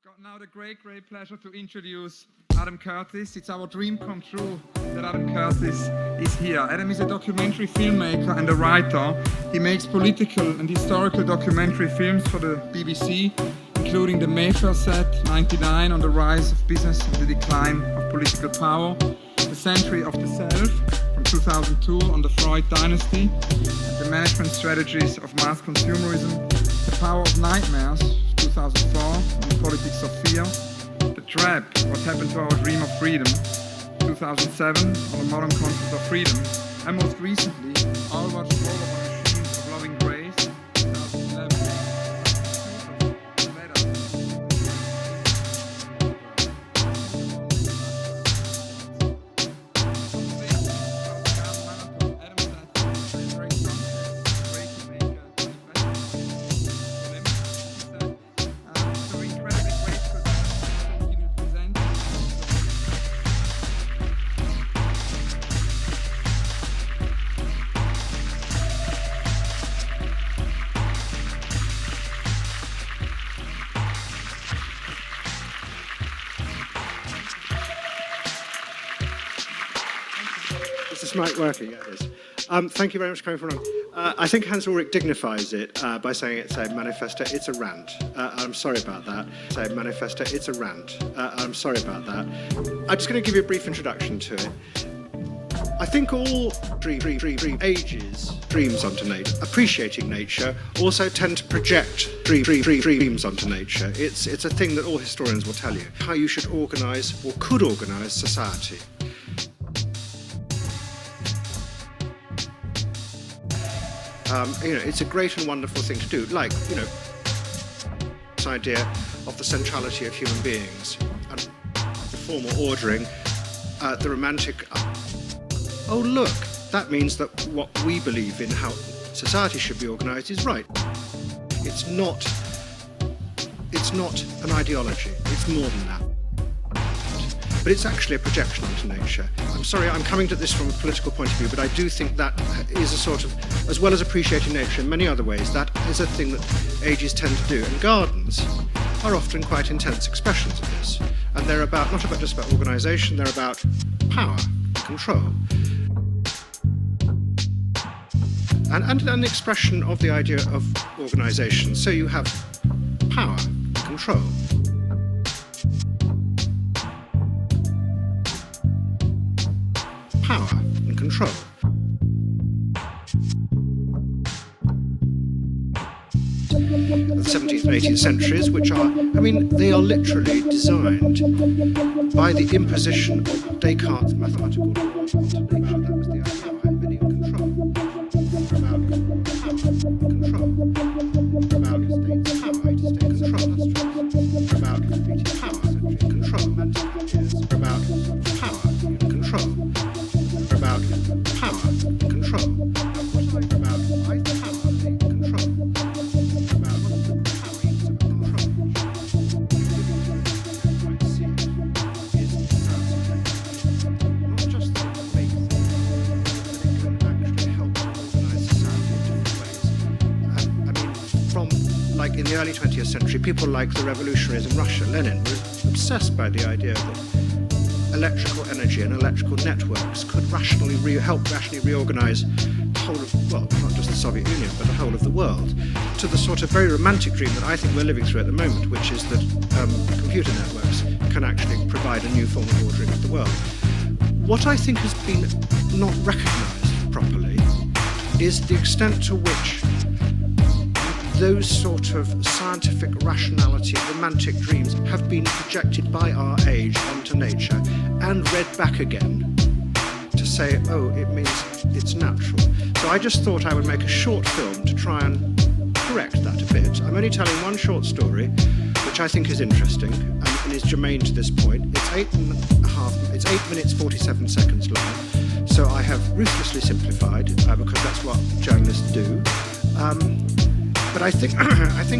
Got now the great pleasure to introduce Adam Curtis. It's our dream come true that Adam Curtis is here. Adam is a documentary filmmaker and a writer. He makes political and historical documentary films for the BBC, including the Mayfair set, 99, on the rise of business and the decline of political power, The Century of the Self, from 2002, on the Freud dynasty, and the management strategies of mass consumerism, The Power of Nightmares, 2004, on the politics of fear, The Trap, What Happened to Our Dream of Freedom, 2007, on the modern concept of freedom, and most recently, I'll watch Roll on Machines of Loving Grace, 2011. Is this mic working? Yeah, it is. Thank you very much for coming for along. I think Hans Ulrich dignifies it by saying it's a manifesto, it's a rant. I'm sorry about that. It's a manifesto, it's a rant. I'm sorry about that. I'm just going to give you a brief introduction to it. I think all ages dreams onto nature, appreciating nature, also tend to project dreams onto nature. It's a thing that all historians will tell you, how you should organise or could organise society. It's a great and wonderful thing to do, like, this idea of the centrality of human beings and the formal ordering, the romantic, oh look, that means that what we believe in how society should be organised is right. It's not an ideology, it's more than that. But it's actually a projection onto nature. I'm sorry, I'm coming to this from a political point of view, but I do think that is a sort of, as well as appreciating nature in many other ways, that is a thing that ages tend to do. And gardens are often quite intense expressions of this. And they're about, not about just about organisation, they're about power, control. And an expression of the idea of organisation. So you have power, control. Power and control. The 17th and 18th centuries, which are, they are literally designed by the imposition of Descartes' mathematical law onto nature. That was the power, ability, and control. About power, control. About states' power, state control, that's true. About creating power, control, and ideas. About power and control. About power and control. About power and control. About power and control. Not just that it makes things, but it can actually help to organise society in different ways. From like in the early 20th century, people like the revolutionaries in Russia, Lenin, were obsessed by the idea that electrical energy and electrical networks could help rationally reorganise the whole of, well, not just the Soviet Union, but the whole of the world, to the sort of very romantic dream that I think we're living through at the moment, which is that computer networks can actually provide a new form of ordering of the world. What I think has been not recognised properly is the extent to which those sort of scientific rationality, romantic dreams have been projected by our age onto nature and read back again to say, oh, it means it's natural. So I just thought I would make a short film to try and correct that a bit. I'm only telling one short story, which I think is interesting and is germane to this point. It's 8 minutes 47 seconds long. So I have ruthlessly simplified because that's what journalists do. But I think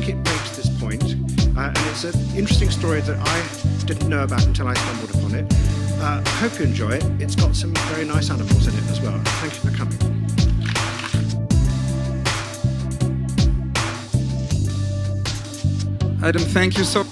it makes this point, and it's an interesting story that I didn't know about until I stumbled upon it. I hope you enjoy it. It's got some very nice animals in it as well. Thank you for coming. Adam, thank you so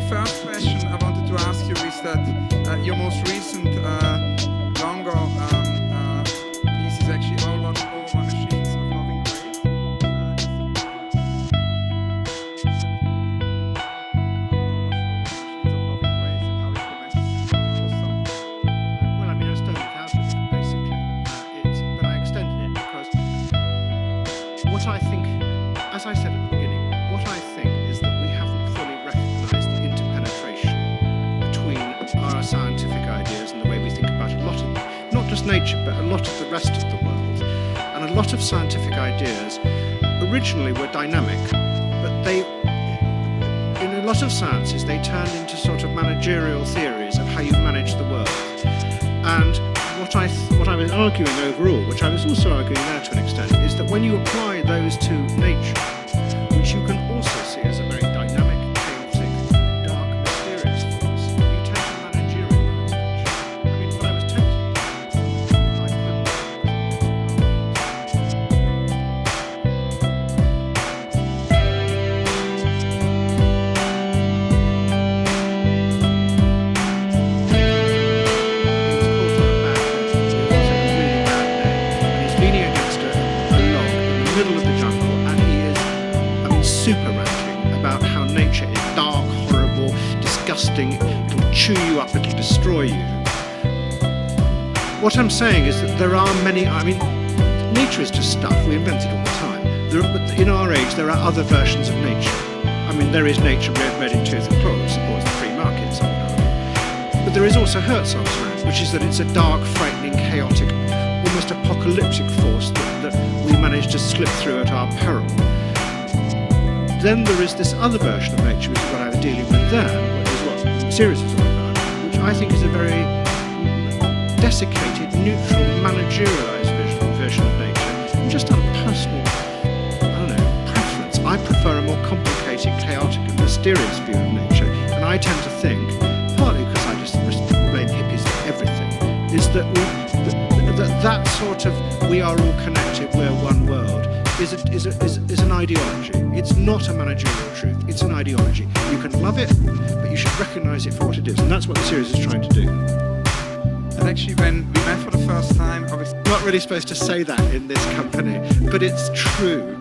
first question I wanted to ask you is that your most recent longer piece is actually all one machines of loving grace. Well, I mean, I started out with it, basically. But I extended it because what I think, as I said at the beginning, what I think is that we haven't fully recognised the interpenetration between our scientific ideas and the way we think about a lot of, not just nature, but a lot of the rest of the world. And a lot of scientific ideas originally were dynamic, but they, in a lot of sciences, they turned into sort of managerial theories of how you manage the world. And what I was arguing overall, which I was also arguing there to an extent, is that when you apply those to nature, which you can also see as a very dynamic, chaotic, dark, mysterious force, you tend to managerialize nature. I mean, what I was tempted to do, I couldn't. Middle of the jungle, and he is, super ranting about how nature is dark, horrible, disgusting, it'll chew you up, it'll destroy you. What I'm saying is that there are many, nature is just stuff, we invent it all the time. But in our age, there are other versions of nature. There is nature red in tooth and claw, which supports the free market, so but there is also Herzog's rant, which is that it's a dark, frightening, chaotic, almost apocalyptic force that we manage to slip through at our peril. Then there is this other version of nature, which is what I was dealing with there, which is what the series is all about, which I think is a very desiccated, neutral, managerialised version of nature. And just on personal, preference, I prefer a more complicated, chaotic and mysterious view of nature. And I tend to think, partly because I just blame hippies for everything, is that that sort of we are all connected, we're one world, is an ideology. It's not a managerial truth, it's an ideology. You can love it, but you should recognise it for what it is, and that's what the series is trying to do. And actually, when we met for the first time, I was not really supposed to say that in this company, but it's true.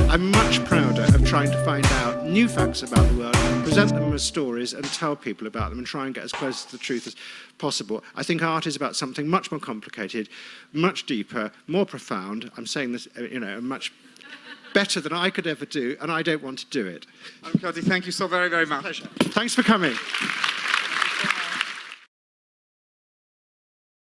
I'm much prouder of trying to find out new facts about the world, present them as stories and tell people about them and try and get as close to the truth as possible. I think art is about something much more complicated, much deeper, more profound. I'm saying this, much better than I could ever do, and I don't want to do it. Adam Curtis, thank you so very, very much. Pleasure. Thanks for coming.